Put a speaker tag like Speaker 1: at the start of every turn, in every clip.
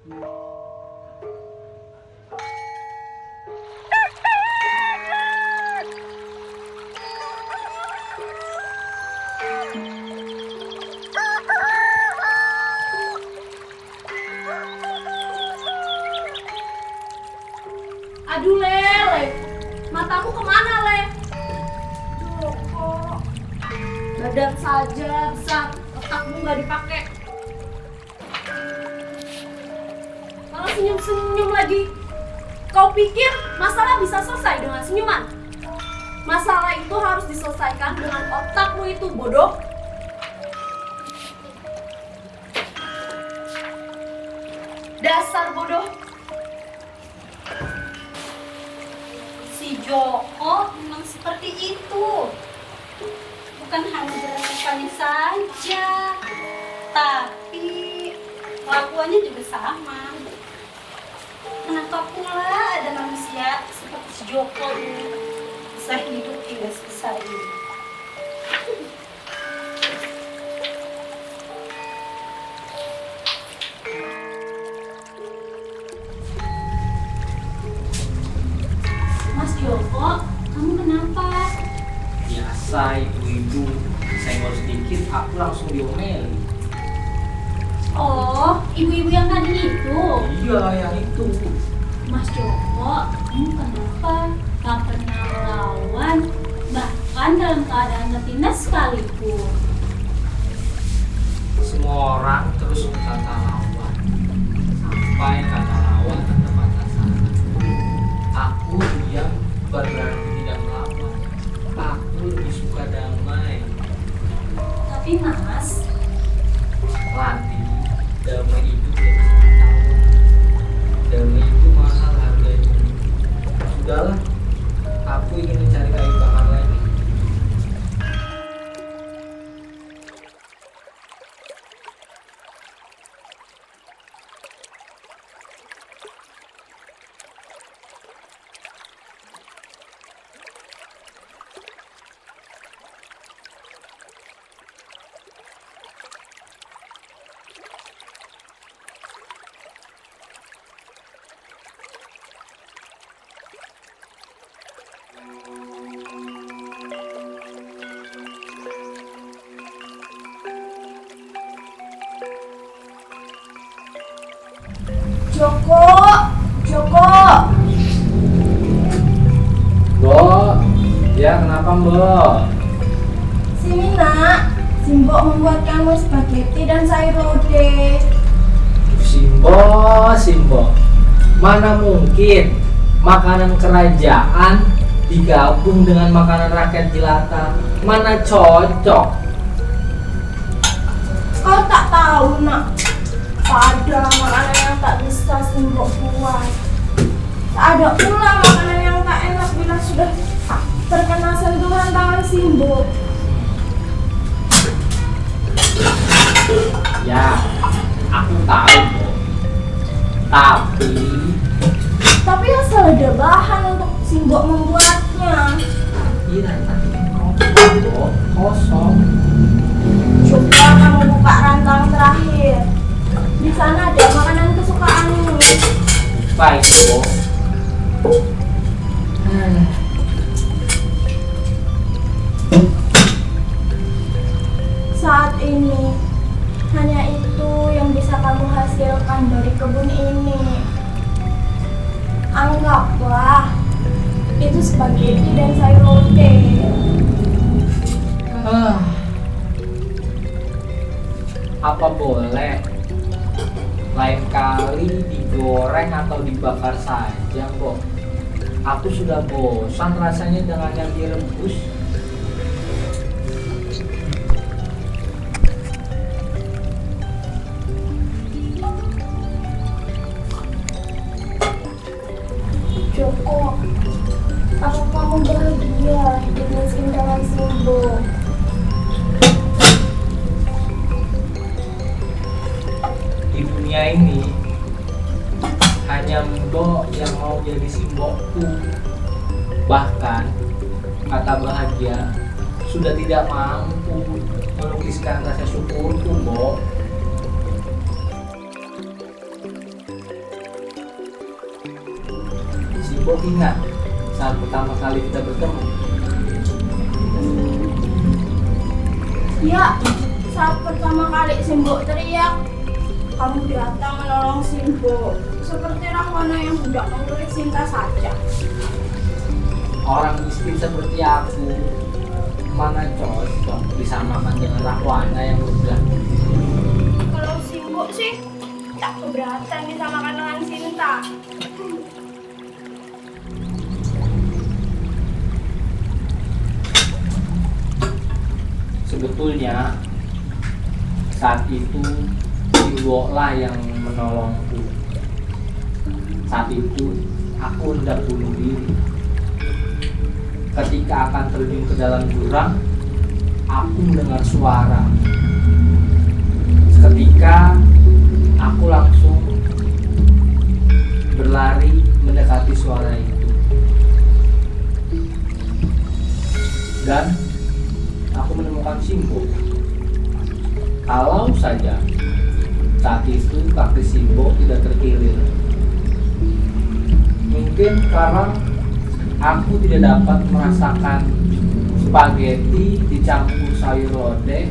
Speaker 1: Aduh Lele, matamu kemana Le? Joko, badan saja besar, otakmu nggak dipakai. Kalau senyum-senyum lagi, kau pikir masalah bisa selesai dengan senyuman? Masalah itu harus diselesaikan dengan otakmu itu, bodoh. Dasar bodoh.
Speaker 2: Si Joko memang seperti itu. Bukan hanya berlakuannya saja, tapi kelakuannya juga sama. Kenapa pula ada manusia seperti si Joko ini bisa hidup hingga sebesar ini? Mas Joko, kamu kenapa?
Speaker 3: Biasa ibu-ibu senggol sedikit aku langsung diomeli.
Speaker 2: Oh, ibu-ibu yang tadi itu.
Speaker 3: Iya yang itu.
Speaker 2: Mas Joko, kamu kenapa? Gak pernah melawan, bahkan dalam keadaan tertindas sekalipun.
Speaker 3: Semua orang terus berkata lawan. Sampai kata lawan tetap batasan. Aku diam bukan berarti tidak melawan. Aku lebih suka damai.
Speaker 2: Tapi Mas,
Speaker 3: Latih damai itu tidak bisa ditawar. Damai itu mahal harganya. Sudahlah, aku ingin mencari kayu bakar lagi.
Speaker 1: Joko, Joko.
Speaker 3: Bo, ya kenapa Mbok?
Speaker 1: Sini nak, Simbok membuatkanmu spaghetti dan sayur lodeh.
Speaker 3: Simbo, mana mungkin makanan kerajaan digabung dengan makanan rakyat jelata? Mana cocok?
Speaker 1: Kau tak tahu nak, tak ada makanan yang tak bisa Simbok buat. Tak ada pula makanan yang tak enak bila sudah terkena sentuhan tangan Simbok.
Speaker 3: Ya, aku tahu Bo. Tapi
Speaker 1: asal ada bahan untuk Simbok membuatnya.
Speaker 3: iya nanti kosong Bo, kosong.
Speaker 1: Coba kamu buka rantang terakhir. Di sana ada makanan kesukaanmu.
Speaker 3: Baik Bo.
Speaker 1: Saat ini hanya itu yang bisa kamu hasilkan dari kebun ini. Anggaplah itu spaghetti dan sayur lodeh.
Speaker 3: Apa boleh lain kali digoreng atau dibakar saja Bo? Aku sudah bosan rasanya dengan yang direbus.
Speaker 1: Joko, apa kamu bahagia dengan keindahan Simbok?
Speaker 3: Di dunia ini hanya Mbok yang mau jadi simbokku. Bahkan kata bahagia sudah tidak mampu melukiskan rasa syukurku Mbok. Simbok ingat saat pertama kali kita bertemu?
Speaker 1: Ya, saat pertama kali Simbok teriak, kamu datang menolong Simbok. Seperti Rahwana yang hendak mengulik Sinta saja.
Speaker 3: Orang miskin seperti aku mana cocok disamakan dengan Rahwana yang udah.
Speaker 1: Kalau Simbok sih tak keberatan disamakan dengan Sinta.
Speaker 3: Sebetulnya saat itu Simbok lah yang menolongku. Saat itu aku hendak bunuh diri. Ketika akan terjun ke dalam jurang, aku mendengar suara. Seketika aku langsung berlari mendekati suara itu. Dan aku menemukan Simbok. Kalau saja saat itu kaki Simbok tidak terkilir. Mungkin karena aku tidak dapat merasakan spaghetti dicampur sayur lodeh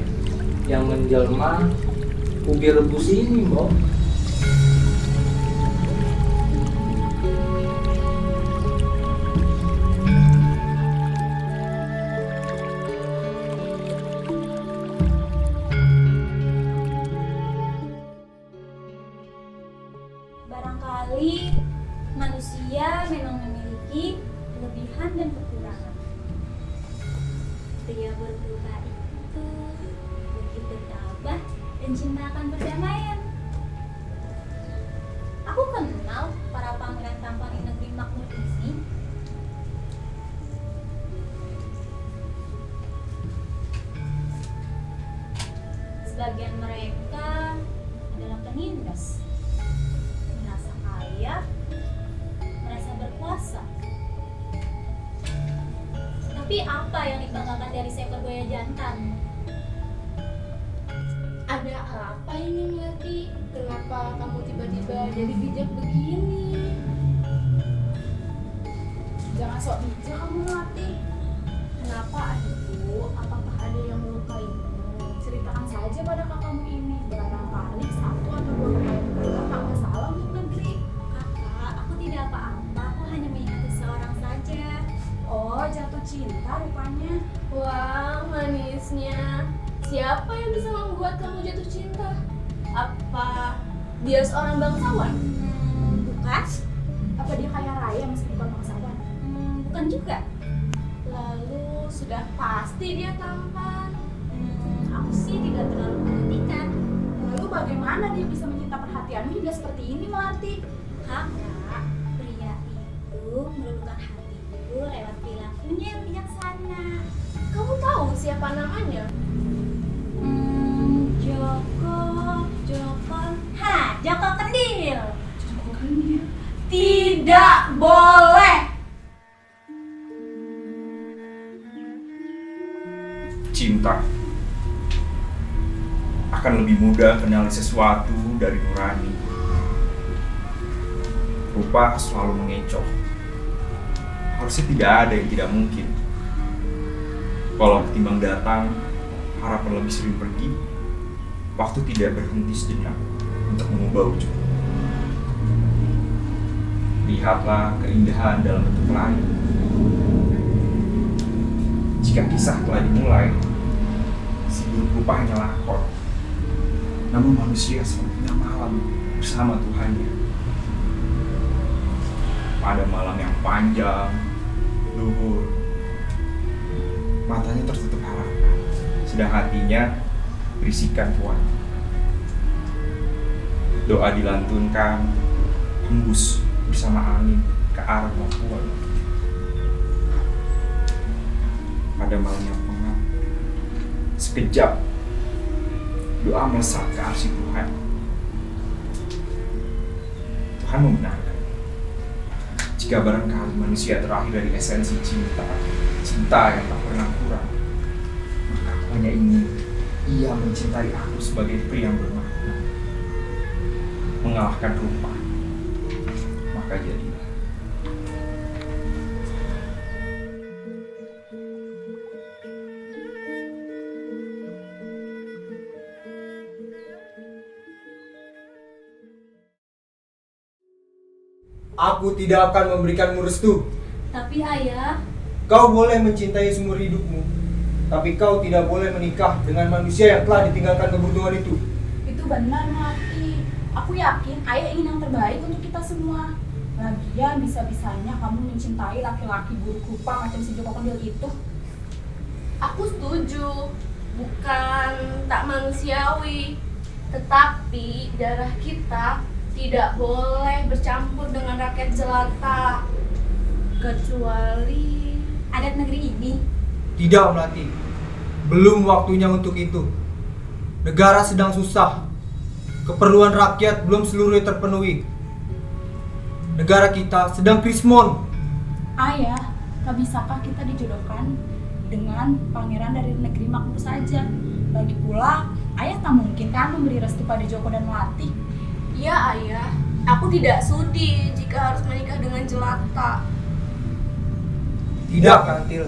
Speaker 3: yang menjelma ubi rebus ini, Mbok.
Speaker 2: Barangkali manusia memang memiliki kelebihan dan kekurangan. Pria berdoa itu begitu tabah dan cinta akan perdamaian. Aku kenal para pangeran tampan di negeri makmur ini. Sebagian mereka adalah penindas, merasa kaya, merasa berkuasa. Tapi apa yang dibanggakan dari seekor buaya jantan?
Speaker 1: Ada apa ini Melati? Kenapa kamu tiba-tiba jadi bijak begini? Jangan sok bijak kamu Melati. Kenapa adikku? Apakah ada yang melukaimu? Ceritakan saja pada kakakmu ini. Barangkali satu atau dua perkara tak masalah untuk negeri.
Speaker 2: Kakak, aku tidak apa-apa. Aku hanya mengingati seorang saja.
Speaker 1: Oh, jatuh cinta rupanya. Wah, manisnya. Siapa yang bisa membuat kamu jatuh cinta? Apa dia seorang bangsawan?
Speaker 2: Bukan?
Speaker 1: Apa dia kaya raya meski bukan bangsawan?
Speaker 2: Bukan juga.
Speaker 1: Lalu sudah pasti dia tampan.
Speaker 2: Aku sih tidak terlalu memperhatikan.
Speaker 1: Lalu bagaimana dia bisa menyita perhatianmu hingga seperti ini, Melati?
Speaker 2: Kakak, pria itu meluluhkan hatiku lewat perilakunya yang bijaksana.
Speaker 1: Kamu tahu siapa namanya?
Speaker 2: Joko Kendil.
Speaker 1: Tidak boleh.
Speaker 4: Cinta akan lebih mudah kenali sesuatu dari nurani. Rupa selalu mengecoh. Harusnya tidak ada yang tidak mungkin. Kalau ketimbang datang, harapan lebih sering pergi. Waktu tidak berhenti sejenak untuk mengubah wujud. Lihatlah keindahan dalam bentuk lain. Jika kisah telah dimulai, si buruk rupa hanya lakon. Namun manusia sepertinya malam bersama Tuhannya. Pada malam yang panjang, luhur, matanya tertutup harapan, sedang hatinya berisikan kuat. Doa dilantunkan, hembus bersama angin ke arah Papua. Pada malam yang pengap, sekejap doa melesat ke arsy Tuhan. Tuhan membenarkan. Jika barangkali manusia terakhir dari esensi cinta, cinta yang tak pernah kurang, maka aku hanya ingin ia mencintai aku sebagai pria yang bermakna, mengalahkan rupa. Maka jadilah
Speaker 5: Aku tidak akan memberikanmu restu.
Speaker 2: Tapi ayah,
Speaker 5: Kau boleh mencintai seumur hidupmu, tapi kau tidak boleh menikah dengan manusia yang telah ditinggalkan kebutuhan itu.
Speaker 1: Itu benar, Melati. Aku yakin ayah ingin yang terbaik untuk kita semua. Lagian bisa-bisanya kamu mencintai laki-laki buruk rupa macam si Joko Kendil itu.
Speaker 6: Aku setuju, bukan tak manusiawi, tetapi darah kita tidak boleh bercampur dengan rakyat jelata, kecuali
Speaker 2: adat negeri ini.
Speaker 5: Tidak, Melati. Belum waktunya untuk itu. Negara sedang susah. Keperluan rakyat belum seluruhnya terpenuhi. Negara kita sedang krismon.
Speaker 1: Ayah, tak bisakah kita dijodohkan dengan pangeran dari negeri makmur saja? Lagi pula, ayah tak mungkin kan memberi restu pada Joko dan Melati.
Speaker 6: ya ayah, aku tidak sudi jika harus menikah dengan jelata.
Speaker 5: Tidak, Kantil.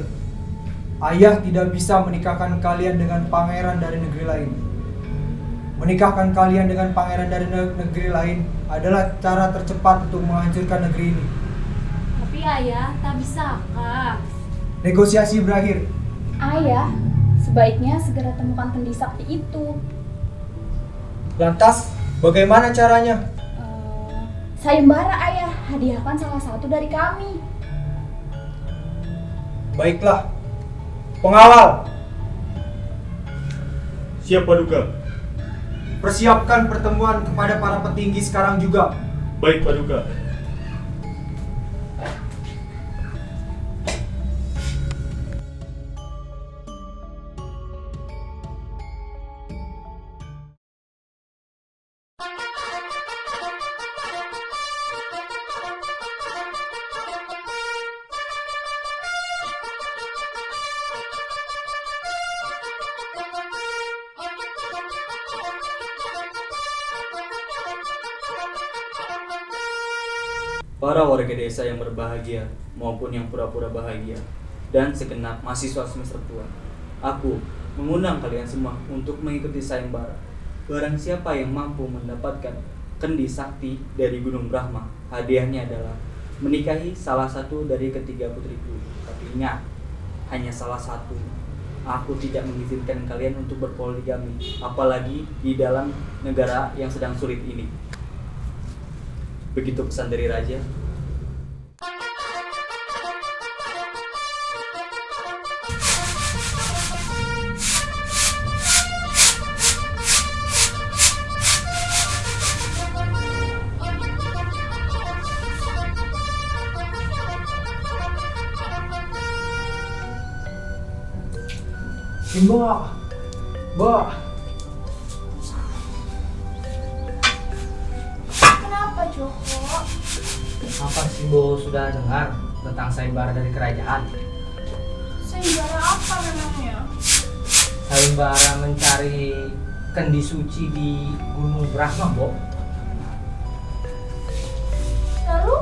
Speaker 5: Ayah tidak bisa menikahkan kalian dengan pangeran dari negeri lain. Menikahkan kalian dengan pangeran dari negeri lain adalah cara tercepat untuk menghancurkan negeri ini.
Speaker 2: Tapi ayah, tak bisakah?
Speaker 5: Negosiasi berakhir.
Speaker 1: Ayah, sebaiknya segera temukan kendi sakti itu.
Speaker 5: Lantas, bagaimana caranya?
Speaker 1: Sayembara ayah, hadiahkan salah satu dari kami.
Speaker 5: Baiklah. Pengawal,
Speaker 4: Siap Paduka.
Speaker 5: persiapkan pertemuan kepada para petinggi sekarang juga.
Speaker 4: Baik Paduka.
Speaker 7: Para warga desa yang berbahagia maupun yang pura-pura bahagia dan segenap mahasiswa semester tua, aku mengundang kalian semua untuk mengikuti sayembara. Barang siapa yang mampu mendapatkan kendi sakti dari Gunung Brahma, hadiahnya adalah menikahi salah satu dari ketiga putriku. Tapi ingat, hanya salah satu. Aku tidak mengizinkan kalian untuk berpoligami, apalagi di dalam negara yang sedang sulit ini. Begitu pesan dari raja.
Speaker 5: Mbak.
Speaker 1: Kenapa Joko?
Speaker 3: Apa Simbo sudah dengar tentang sayembara dari kerajaan?
Speaker 1: Sayembara apa namanya?
Speaker 3: Sayembara mencari kendi suci di Gunung Brahma, Bo.
Speaker 1: Lalu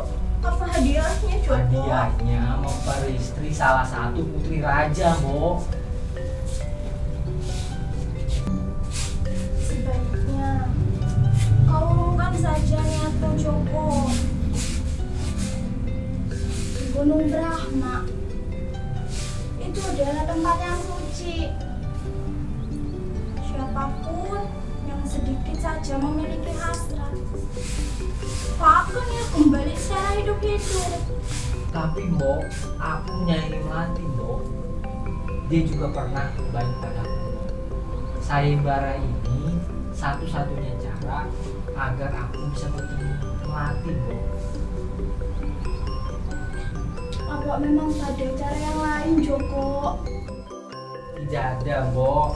Speaker 1: apa hadiahnya Joko?
Speaker 3: Hadiahnya mau beristri salah satu putri raja, Bo.
Speaker 1: Sebaiknya kau urungkan saja niatmu Joko. Gunung Brahma itu adalah tempat yang suci. Siapapun yang sedikit saja memiliki hasrat, akan ya kembali secara hidup-hidup.
Speaker 3: Tapi Bo, aku nyanyi Melati, Bo. Dia juga pernah berbagi padaku. Sayembara ini satu-satunya cara agar aku bisa bertemu Melati, Bo.
Speaker 1: Apa memang ada cara yang lain Joko?
Speaker 3: Tidak ada, Bo.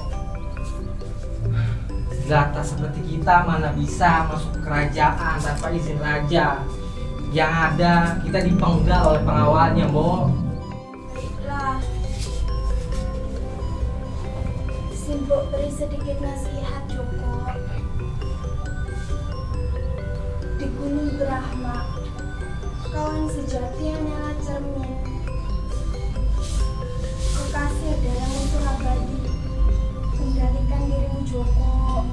Speaker 3: Jelata seperti kita mana bisa masuk ke kerajaan tanpa izin raja. Yang ada kita dipenggal oleh pengawalnya, Bo.
Speaker 1: Baiklah. Simbok beri sedikit nasihat Joko. Di Gunung Brahma, kau yang sejati hanyalah cermin. Kekasih adalah musuh abadi. Kendalikan dirimu Joko.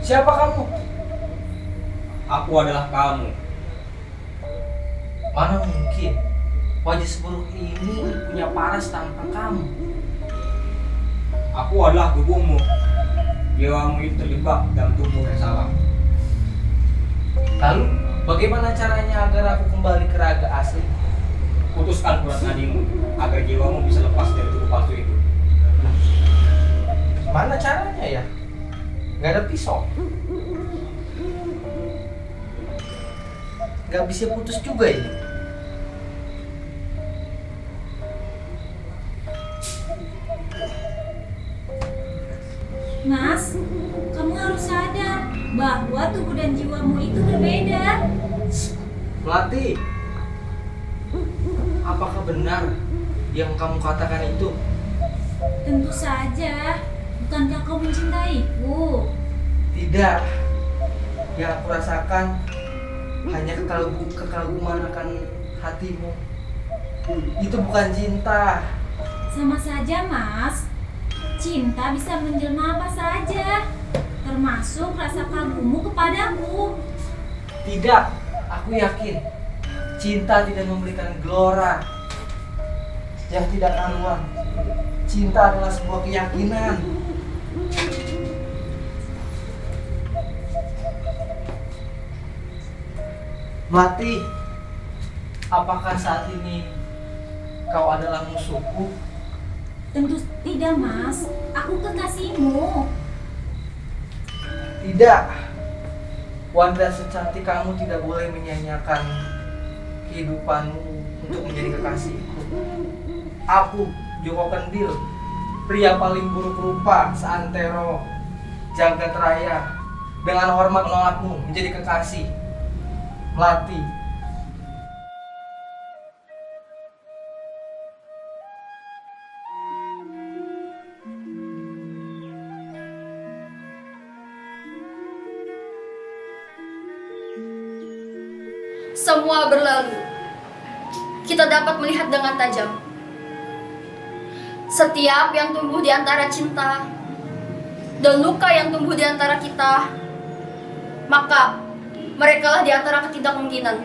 Speaker 5: Siapa kamu?
Speaker 8: Aku adalah kamu. Mana mungkin wajah seburuk ini punya paras tanpa kamu?
Speaker 5: Aku adalah tubuhmu. Jiwamu itu terjebak dalam tubuh yang salah.
Speaker 8: Lalu bagaimana caranya agar aku kembali ke raga asli?
Speaker 5: Putuskan urat nadimu agar jiwamu bisa lepas dari tubuh palsu itu.
Speaker 8: Mana caranya ya? Gak ada pisau. Gak bisa putus juga ini.
Speaker 2: Mas, kamu harus sadar bahwa tubuh dan jiwamu itu berbeda.
Speaker 8: Melati, apakah benar yang kamu katakan itu?
Speaker 2: Tentu saja. Bukankah kau mencintaiku?
Speaker 8: Tidak. Yang aku rasakan hanya kekaguman akan hatimu. Itu bukan cinta.
Speaker 2: Sama saja, Mas. Cinta bisa menjelma apa saja, termasuk rasa kagummu kepadaku.
Speaker 8: Tidak, aku yakin cinta tidak memberikan gelora yang tidak karuan. Cinta adalah sebuah keyakinan. Melati, apakah saat ini kau adalah musuhku?
Speaker 2: Tentu tidak, Mas. Aku kekasihmu.
Speaker 8: Tidak. Wanita secantik kamu tidak boleh menyanyiakan kehidupanmu untuk menjadi kekasihku. Aku, Joko Kendil, pria paling buruk rupa seantero jagat raya, dengan hormat menolakmu menjadi kekasih. Melati.
Speaker 6: Semua berlalu. Kita dapat melihat dengan tajam. Setiap yang tumbuh di antara cinta dan luka yang tumbuh di antara kita, maka merekalah di antara ketidakkemungkinan.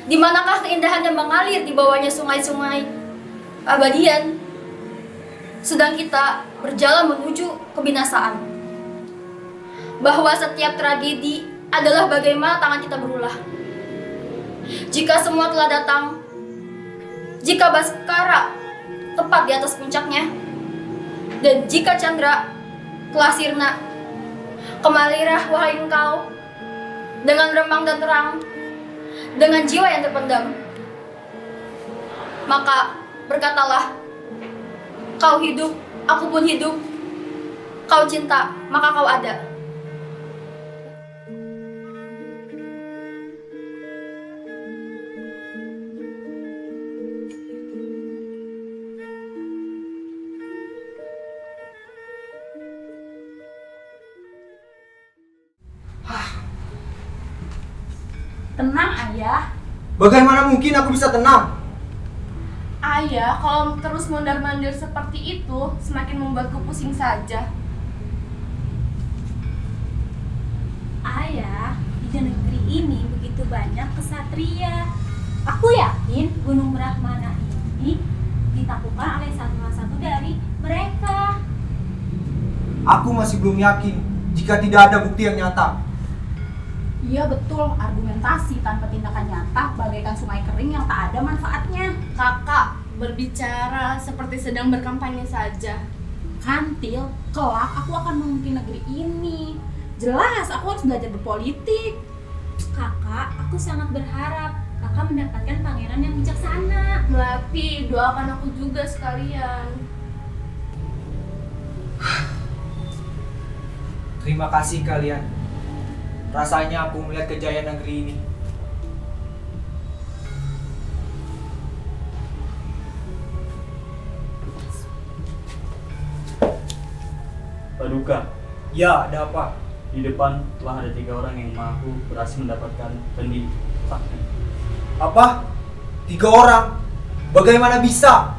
Speaker 6: Di manakah keindahan yang mengalir di bawahnya sungai-sungai abadian, sedang kita berjalan menuju kebinasaan. Bahwa setiap tragedi adalah bagaimana tangan kita berulah. Jika semua telah datang, jika Baskara tepat di atas puncaknya, dan jika Chandra telah sirna, kemarilah wahai engkau dengan remang dan terang, dengan jiwa yang terpendam. Maka berkatalah, kau hidup, aku pun hidup. Kau cinta, maka kau ada.
Speaker 1: Tenang, Ayah.
Speaker 5: Bagaimana mungkin aku bisa tenang?
Speaker 1: Ayah, kalau terus mondar-mandir seperti itu, semakin membuatku pusing saja.
Speaker 2: Ayah, di negeri ini begitu banyak kesatria. Aku yakin Gunung Brahmana ini ditaklukkan oleh salah satu dari mereka.
Speaker 5: Aku masih belum yakin jika tidak ada bukti yang nyata.
Speaker 9: Iya betul, argumentasi tanpa tindakan nyata bagaikan sungai kering yang tak ada manfaatnya.
Speaker 1: Kakak berbicara seperti sedang berkampanye saja.
Speaker 9: Kantil, kelak aku akan memimpin negeri ini. Jelas aku harus belajar berpolitik.
Speaker 2: Kakak, aku sangat berharap kakak mendapatkan pangeran yang bijaksana.
Speaker 1: Melati, doakan aku juga sekalian.
Speaker 5: Terima kasih kalian. Rasanya aku melihat kejayaan negeri ini.
Speaker 7: Paduka,
Speaker 5: Ya, ada apa?
Speaker 7: Di depan telah ada 3 orang yang mengaku berhasil mendapatkan kendi sakti.
Speaker 5: Apa? 3 orang? Bagaimana bisa?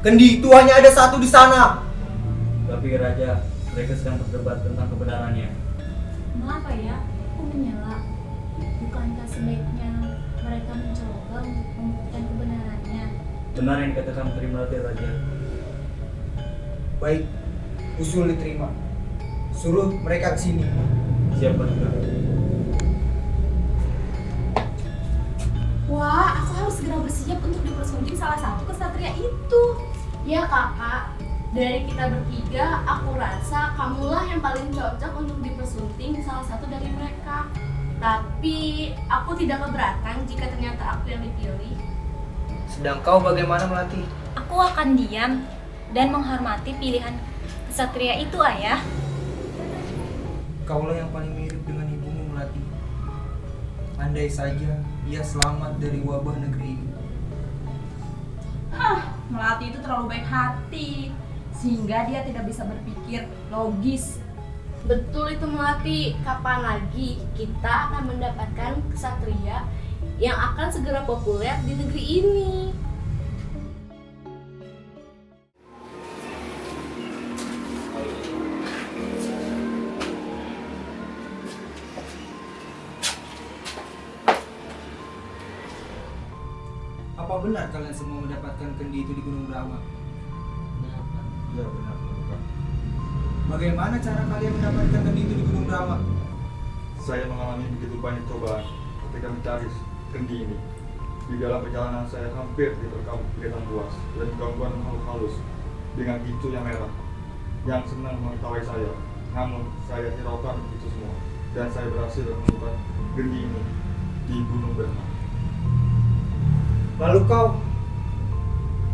Speaker 5: Kendi itu hanya ada 1 di sana.
Speaker 7: Tapi Raja, mereka sedang berdebat tentang kebenarannya.
Speaker 2: Mengapa ya? Aku menyela. Bukankah sebaiknya mereka mencoba untuk membuktikan kebenarannya?
Speaker 7: Benar yang dikatakan Putri Melati, Raja.
Speaker 5: Baik, usul diterima. Suruh mereka ke sini.
Speaker 7: Siap, Paduka.
Speaker 9: Wah, aku harus segera bersiap untuk dipersunting salah satu kesatria itu.
Speaker 6: Ya kakak, dari kita bertiga, aku rasa kamulah yang paling cocok untuk dipersunting salah satu dari mereka. Tapi aku tidak keberatan jika ternyata aku yang dipilih.
Speaker 5: Sedang kau bagaimana, Melati?
Speaker 2: Aku akan diam dan menghormati pilihan kesatria itu, Ayah.
Speaker 5: Kaulah yang paling mirip dengan ibumu, Melati. Andai saja ia selamat dari wabah negeri ini.
Speaker 9: Melati itu terlalu baik hati sehingga dia tidak bisa berpikir logis.
Speaker 6: Betul itu Melati, kapan lagi kita akan mendapatkan kesatria yang akan segera populer di negeri ini?
Speaker 5: Apa benar kalian semua mendapatkan kendi itu di Gunung Brahma?
Speaker 4: Ya benar, Paduka.
Speaker 5: Bagaimana cara kalian mendapatkan kendi itu di Gunung Brahma?
Speaker 4: Saya mengalami begitu banyak cobaan ketika mencari kendi ini. Di dalam perjalanan saya hampir diterkam binatang buas dan gangguan makhluk halus dengan gicu yang merah yang senang mengetahui saya. Namun saya hiraukan itu semua dan saya berhasil menemukan kendi ini di Gunung Brahma.
Speaker 5: Lalu kau,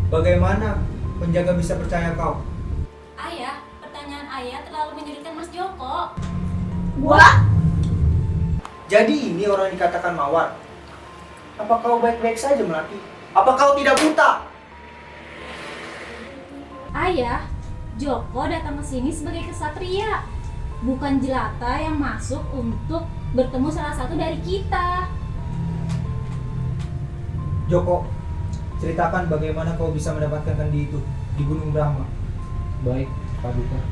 Speaker 5: bagaimana penjaga bisa percaya kau?
Speaker 2: Ayah, pertanyaan Ayah terlalu menyulitkan Mas Joko.
Speaker 9: Wah,
Speaker 5: Jadi ini orang yang dikatakan mawar. Apa kau baik-baik saja, Melati? Apa kau tidak buta?
Speaker 2: Ayah, Joko datang ke sini sebagai kesatria, bukan jelata yang masuk untuk bertemu salah satu dari kita.
Speaker 5: Joko, ceritakan bagaimana kau bisa mendapatkan kendi itu di Gunung Brahma.
Speaker 8: Baik, Paduka.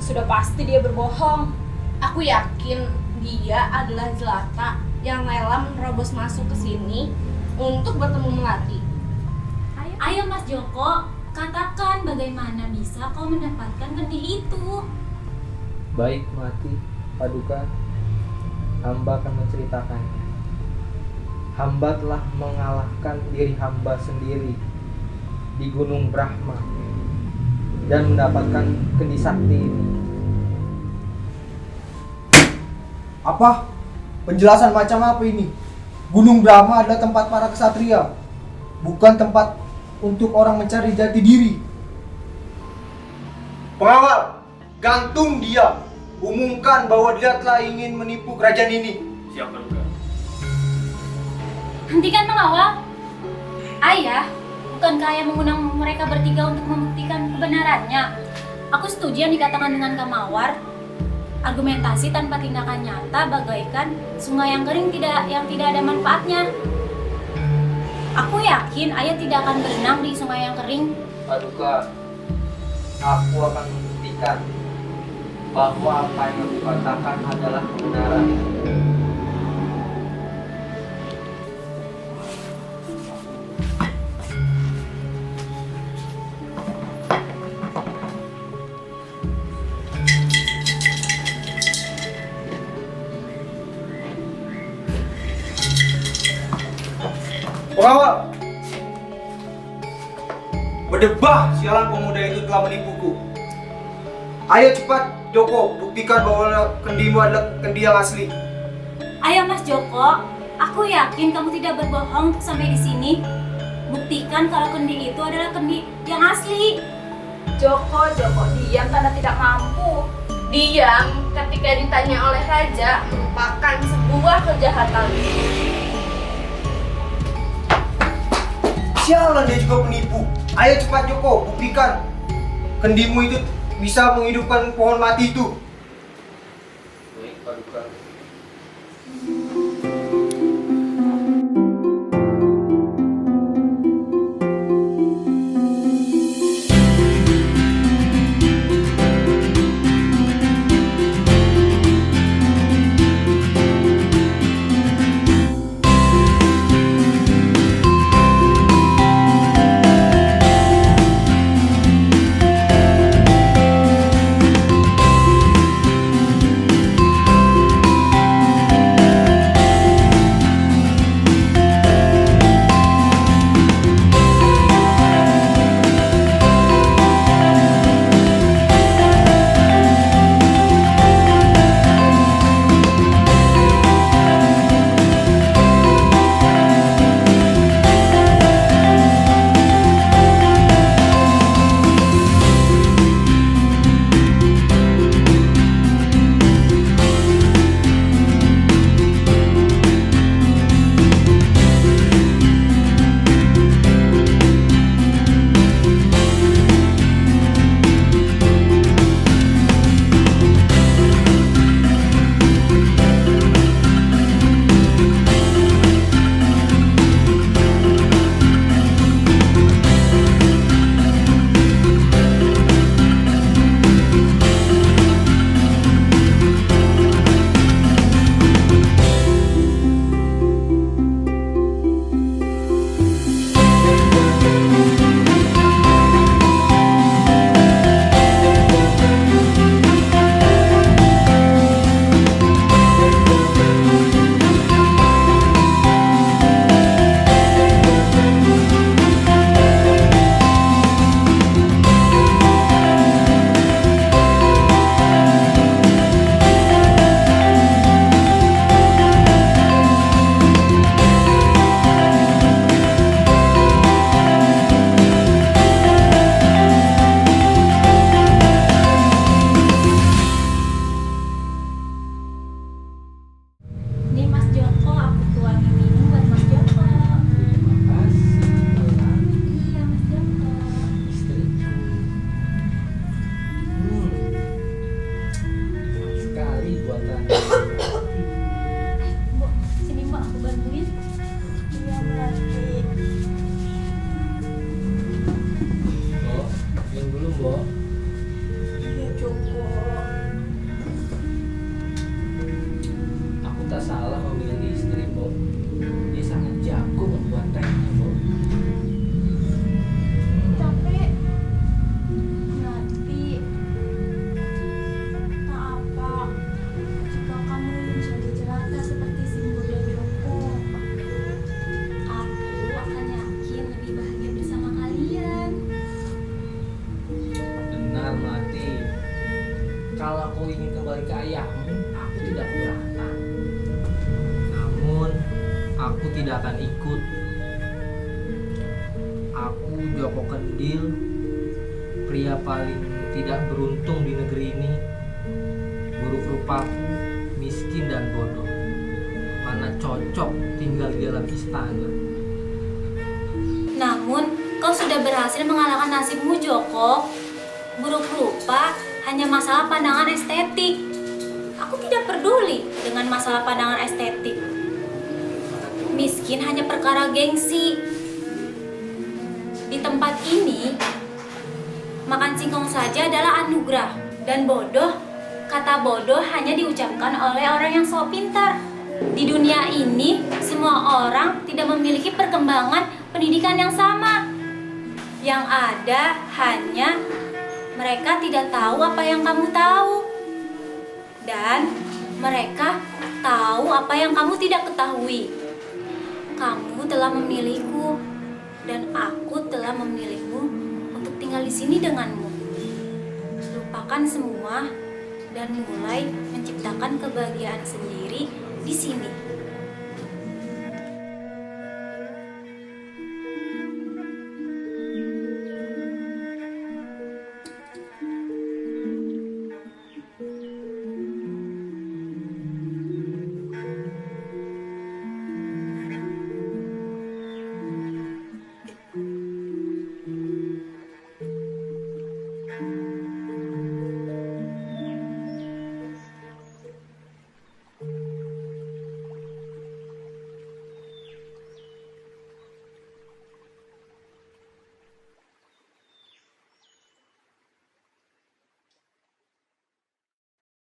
Speaker 9: sudah pasti dia berbohong.
Speaker 6: Aku yakin dia adalah jelata yang rela menerobos masuk ke sini untuk bertemu Melati.
Speaker 2: Ayo Mas Joko, katakan bagaimana bisa kau mendapatkan kendi itu.
Speaker 8: Baik, Melati, Paduka. Hamba akan menceritakannya. Hamba telah mengalahkan diri hamba sendiri di Gunung Brahma dan mendapatkan kendi sakti ini.
Speaker 5: Apa? Penjelasan macam apa ini? Gunung Brahma adalah tempat para kesatria, bukan tempat untuk orang mencari jati diri. Pengawal, gantung dia. Umumkan bahwa dia telah ingin menipu kerajaan ini.
Speaker 7: Siap, Paduka.
Speaker 2: Hentikan mengawal. Ayah, bukankah Ayah mengundang mereka bertiga untuk membuktikan kebenarannya? Aku setuju yang dikatakan dengan Kamawar. Argumentasi tanpa tindakan nyata bagaikan sungai yang kering yang tidak ada manfaatnya. Aku yakin Ayah tidak akan berenang di sungai yang kering.
Speaker 8: Paduka, aku akan membuktikan bahwa apa yang aku katakan adalah kebenaran.
Speaker 5: Pengawal, berdebah sialan pemuda itu telah menipuku. Ayo cepat, Joko, buktikan bahwa kendimu adalah kendi yang asli.
Speaker 2: Ayo Mas Joko, aku yakin kamu tidak berbohong untuk sampai di sini. Buktikan kalau kendi itu adalah kendi yang asli.
Speaker 6: Joko diam karena tidak mampu. Diam ketika ditanya oleh raja merupakan sebuah kejahatan.
Speaker 5: Sialan, dia juga penipu. Ayo cepat, Joko, buktikan kendimu itu bisa menghidupkan pohon mati itu.
Speaker 8: lakukan.
Speaker 2: Nih Mas Joko, aku tuangin minum buat Mas Joko.
Speaker 3: Terima kasih Bella,
Speaker 2: Iya Mas Joko.
Speaker 3: istriku. Enak sekali buatan.
Speaker 2: Mbok, sini Mbak aku bantuin.
Speaker 1: Iya berarti.
Speaker 3: Mbok, minum dulu Mbok.
Speaker 1: Iya cukup.
Speaker 3: Aku tak salah memilih istri Mbok. Dia sangat jago membuat tehnya Mbok.
Speaker 1: Tapi nanti tak apa jika kamu menjadi jelata seperti Simbo dan Joko.
Speaker 2: Aku akan yakin lebih bahagia bersama kalian.
Speaker 3: Benar Melati. Kalau kau ingin kembali ke ayahmu, aku tidak keberatan. Namun, aku tidak akan ikut. Aku Joko Kendil, pria paling tidak beruntung di negeri ini. Buruk rupaku, miskin dan bodoh. Mana cocok tinggal di dalam istana.
Speaker 2: Namun, kau sudah berhasil mengalahkan nasibmu Joko. Buruk rupa hanya masalah pandangan estetik. Aku tidak peduli dengan masalah pandangan estetik. Miskin hanya perkara gengsi. Di tempat ini, makan singkong saja adalah anugerah. Dan bodoh, kata bodoh hanya diucapkan oleh orang yang sok pintar. Di dunia ini, semua orang tidak memiliki perkembangan pendidikan yang sama. Yang ada hanya mereka tidak tahu apa yang kamu tahu. Dan mereka tahu apa yang kamu tidak ketahui. Kamu telah memilihku dan aku telah memilihmu untuk tinggal di sini denganmu. Lupakan semua dan mulai menciptakan kebahagiaan sendiri di sini.